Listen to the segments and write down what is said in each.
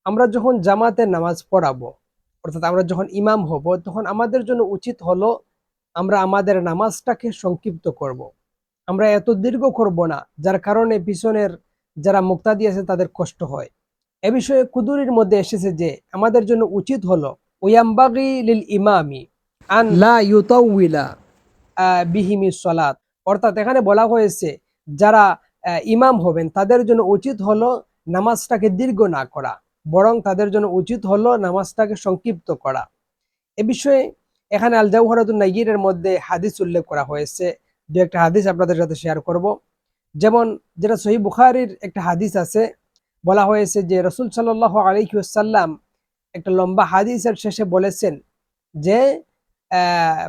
আমরা যখন জামাতে নামাজ পড়াবো, অর্থাৎ আমরা যখন ইমাম হব, তখন আমাদের জন্য উচিত হলো আমরা আমাদের নামাজটাকে সংক্ষিপ্ত করব। আমরা এত দীর্ঘ করব না, যার কারণে পিছনের যারা মুক্তাদি আছে তাদের কষ্ট হয়। এ বিষয়ে কুদুরির মধ্যে এসেছে যে আমাদের জন্য উচিত হলো ওয়াম্বাগি লিল ইমামি আন লা ইউতাউইলা বিহিমি সলাত। অর্থাৎ এখানে বলা হয়েছে যারা ইমাম হবেন তাদের জন্য উচিত হলো নামাজটাকে দীর্ঘ না করা, বরং তাদের জন্য উচিত হলো নামাজটাকে সংক্ষিপ্ত করা। এ বিষয়ে এখানে আল জাওহারাতুন নাইয়িরের মধ্যে হাদিস উল্লেখ করা হয়েছে। দু একটা হাদিস আপনাদের সাথে শেয়ার করব। যেমন যেটা সহিহ বুখারীর একটা হাদিস আছে, বলা হয়েছে যে রাসূল সাল্লাল্লাহু আলাইহি ওয়াসাল্লাম একটা লম্বা হাদিসের শেষে বলেছেন যে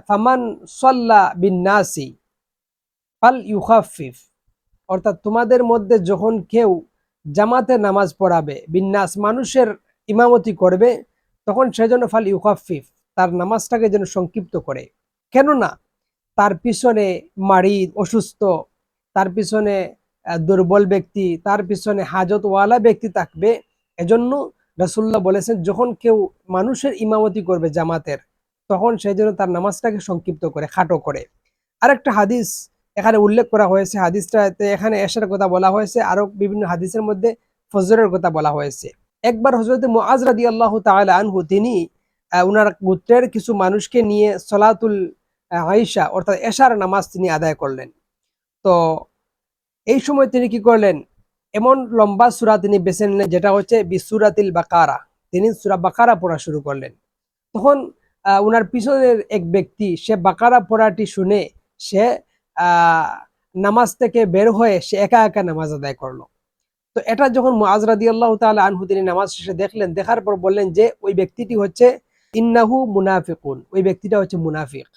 ফামান সাল্লা বিন নাসি ফাল ইউখাফিফ। অর্থাৎ তোমাদের মধ্যে যখন কেউ জামাতে নামাজ পড়াবে, বিন্যাস মানুষের ইমামতি করবে, তখন সেজন্য ফাল ইউখাফিফ, তার নামাজটাকে যেন সংক্ষিপ্ত করে। কেননা তার পিছনে মারিদ অসুস্থ, তার পিছনে দুর্বল ব্যক্তি, তার পিছনে হাজতওয়ালা ব্যক্তি থাকবে। এজন্য রাসূলুল্লাহ বলেছেন যখন কেউ মানুষের ইমামতি করবে জামাতের, তখন সে যেন তার নামাজটাকে সংক্ষিপ্ত করে, খাটো করে। আরেকটা হাদিস এখানে উল্লেখ করা হয়েছে, হাদিসটাতে এখানে এশার কথা বলা হয়েছে, আরো বিভিন্ন হাদিসের মধ্যে ফজরের কথা বলা হয়েছে। একবার হযরত মুআজ রাদিয়াল্লাহু তাআলা আনহু তিনি উনার গোত্রের কিছু মানুষকে নিয়ে সলাতুল আইশা অর্থাৎ এশার নামাজ তিনি আদায় করলেন। তো এই সময় তিনি কি করলেন, এমন লম্বা সূরা তিনি বেছে নিলেন যেটা হচ্ছে বিসূরাতিল বাকারা। তিনি সূরা বাকারা পড়া শুরু করলেন। তখন উনার পিছনের এক ব্যক্তি সে বাকারা পড়াটি শুনে সে নামাজ থেকে বের হয়ে সে একা একা নামাজ আদায় করলো। তো এটা যখন মুআজ রাদিয়াল্লাহু তাআলা আনহু তিনি নামাজ শেষে দেখলেন, দেখার পর বললেন যে ওই ব্যক্তিটি হচ্ছে ইন্নাহু মুনাফিকুন, ওই ব্যক্তিটা হচ্ছে মুনাফিক।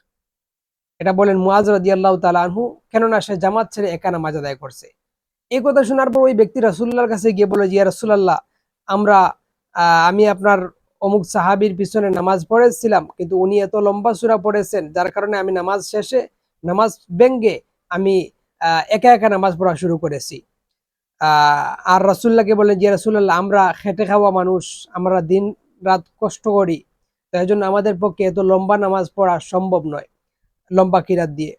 এটা বলেন মুআজ রাদিয়াল্লাহু তাআলা আনহু, কেননা সে জামাত ছেড়ে একা নামাজ আদায় করছে। এই কথা শোনার পর ওই ব্যক্তি রাসূলুল্লাহর কাছে গিয়ে বলে যে ইয়া রাসূলুল্লাহ, আমরা আমি আপনার অমুক সাহাবীর পিছনে নামাজ পড়েছিলাম, কিন্তু উনি এত লম্বা সূরা পড়েছেন যার কারণে আমি নামাজ শেষে নামাজ ভেঙ্গে আমি একা একা নামাজ পড়া শুরু করেছি। আর রাসূলুল্লাহকে বললেন যে ইয়া রাসূলুল্লাহ, আমরা খেটে খাওয়া মানুষ, আমরা দিন রাত কষ্ট করি, তো এজন্য আমাদের পক্ষে এত লম্বা নামাজ পড়া সম্ভব নয়, লম্বা কিরাত দিয়ে।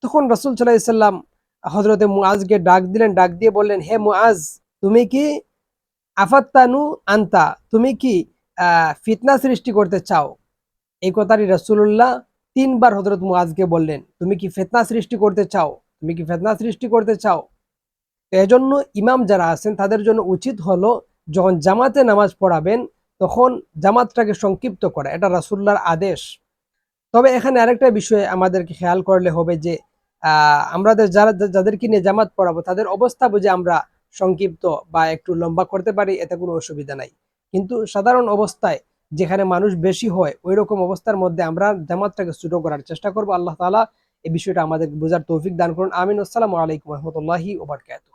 তখন রাসূল সাল্লাল্লাহু আলাইহি সাল্লাম হযরতে মুআজকে ডাক দিলেন, ডাক দিয়ে বললেন, হে মুআজ, তুমি কি আফাত্তানু আনতা, তুমি কি ফিতনা সৃষ্টি করতে চাও? এই কথাটি রাসূলুল্লাহ তিনবার হযরত মুআজকে বললেন, তুমি কি ফিতনা সৃষ্টি করতে চাও, তুমি কি ফিতনা সৃষ্টি করতে চাও? তো এজন্য ইমাম যারা আছেন তাদের জন্য উচিত হলো যখন জামাতে নামাজ পড়াবেন তখন জামাতটাকে সংক্ষিপ্ত করা, এটা রাসূলুল্লাহর আদেশ। তবে এখানে আরেকটা বিষয় আমাদেরকে খেয়াল করলে হবে যে আমাদের যাদেরকে নিয়ে জামাত পড়াবো তাদের অবস্থা বুঝে আমরা সংক্ষিপ্ত বা একটু লম্বা করতে পারি, এতে কোনো অসুবিধা নাই। কিন্তু সাধারণ অবস্থায় যেখানে মানুষ বেশি হয় ওই রকম অবস্থার মধ্যে আমরা জামাতটাকে ছোট করার চেষ্টা করবো। আল্লাহ তাআলা এই বিষয়টা আমাদের বোঝার তৌফিক দান করুন। আমিন। আসসালামু আলাইকুম ওয়া রাহমাতুল্লাহি ওয়া বারাকাতুহু।